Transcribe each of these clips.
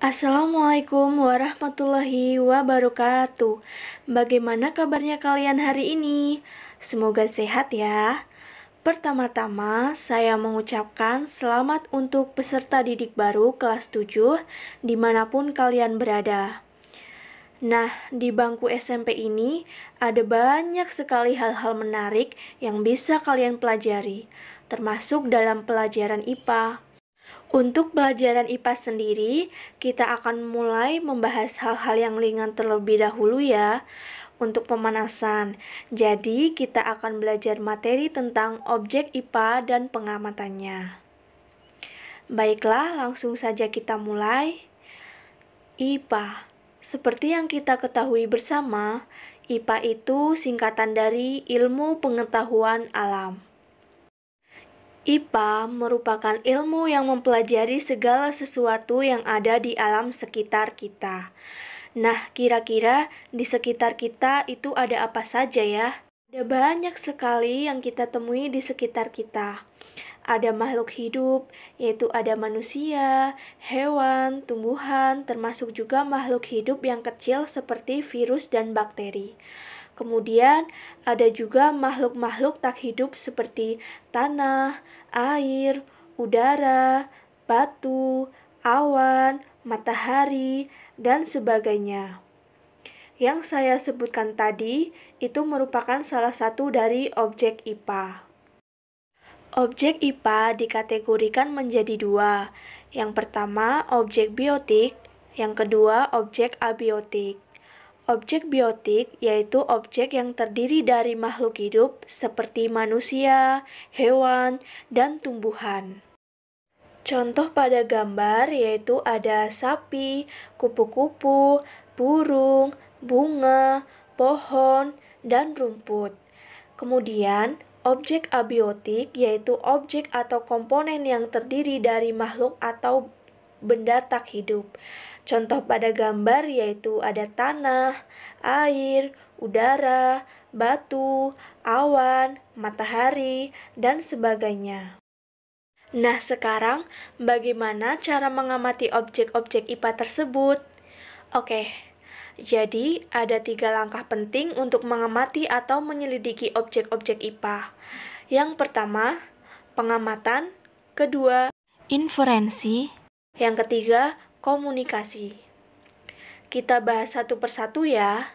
Assalamualaikum warahmatullahi wabarakatuh. Bagaimana kabarnya kalian hari ini? Semoga sehat ya. Pertama-tama, saya mengucapkan selamat untuk peserta didik baru kelas 7 dimanapun kalian berada. Nah, di bangku SMP ini ada banyak sekali hal-hal menarik yang bisa kalian pelajari, termasuk dalam pelajaran IPA. Untuk pelajaran IPA sendiri, kita akan mulai membahas hal-hal yang ringan terlebih dahulu ya, untuk pemanasan. Jadi, kita akan belajar materi tentang objek IPA dan pengamatannya. Baiklah, langsung saja kita mulai. IPA. Seperti yang kita ketahui bersama, IPA itu singkatan dari Ilmu Pengetahuan Alam. IPA merupakan ilmu yang mempelajari segala sesuatu yang ada di alam sekitar kita. Nah, kira-kira di sekitar kita itu ada apa saja ya? Ada banyak sekali yang kita temui di sekitar kita. Ada makhluk hidup, yaitu ada manusia, hewan, tumbuhan, termasuk juga makhluk hidup yang kecil seperti virus dan bakteri. Kemudian ada juga makhluk-makhluk tak hidup seperti tanah, air, udara, batu, awan, matahari, dan sebagainya. Yang saya sebutkan tadi itu merupakan salah satu dari objek IPA. Objek IPA dikategorikan menjadi dua. Yang pertama, objek biotik, yang kedua, objek abiotik. Objek biotik yaitu objek yang terdiri dari makhluk hidup seperti manusia, hewan, dan tumbuhan. Contoh pada gambar yaitu ada sapi, kupu-kupu, burung, bunga, pohon, dan rumput. Kemudian, objek abiotik yaitu objek atau komponen yang terdiri dari makhluk atau benda tak hidup. Contoh pada gambar yaitu ada tanah, air, udara, batu, awan, matahari, dan sebagainya. Nah, sekarang bagaimana cara mengamati objek-objek IPA tersebut? Oke, jadi ada 3 langkah penting untuk mengamati atau menyelidiki objek-objek IPA. Yang pertama, pengamatan. Kedua, inferensi. Yang ketiga, komunikasi. Kita bahas satu persatu ya.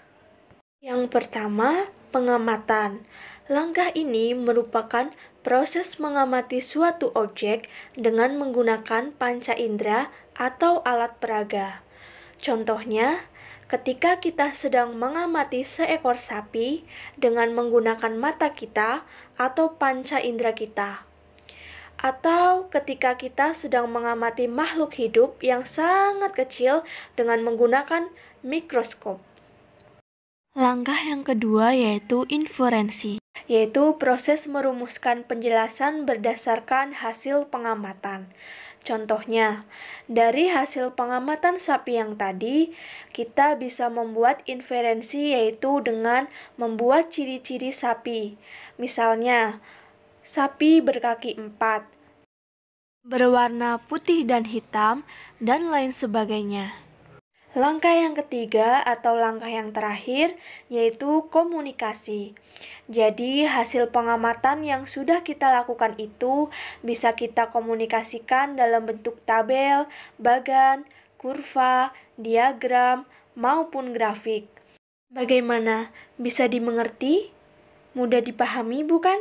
Yang pertama, pengamatan. Langkah ini merupakan proses mengamati suatu objek dengan menggunakan panca indera atau alat peraga. Contohnya, ketika kita sedang mengamati seekor sapi dengan menggunakan mata kita atau panca indera kita. Atau ketika kita sedang mengamati makhluk hidup yang sangat kecil dengan menggunakan mikroskop. Langkah yang kedua yaitu inferensi, yaitu proses merumuskan penjelasan berdasarkan hasil pengamatan. Contohnya, dari hasil pengamatan sapi yang tadi, kita bisa membuat inferensi yaitu dengan membuat ciri-ciri sapi. Misalnya, sapi berkaki 4, berwarna putih dan hitam, dan lain sebagainya. Langkah yang ketiga atau langkah yang terakhir yaitu komunikasi. Jadi hasil pengamatan yang sudah kita lakukan itu bisa kita komunikasikan dalam bentuk tabel, bagan, kurva, diagram, maupun grafik. Bagaimana? Bisa dimengerti? Mudah dipahami bukan?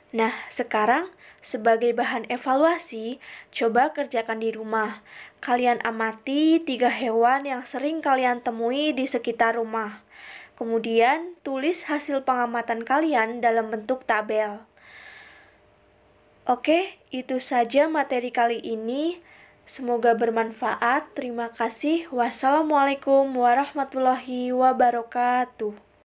Nah, sekarang sebagai bahan evaluasi, coba kerjakan di rumah. Kalian amati 3 hewan yang sering kalian temui di sekitar rumah. Kemudian, tulis hasil pengamatan kalian dalam bentuk tabel. Oke, itu saja materi kali ini. Semoga bermanfaat. Terima kasih. Wassalamualaikum warahmatullahi wabarakatuh.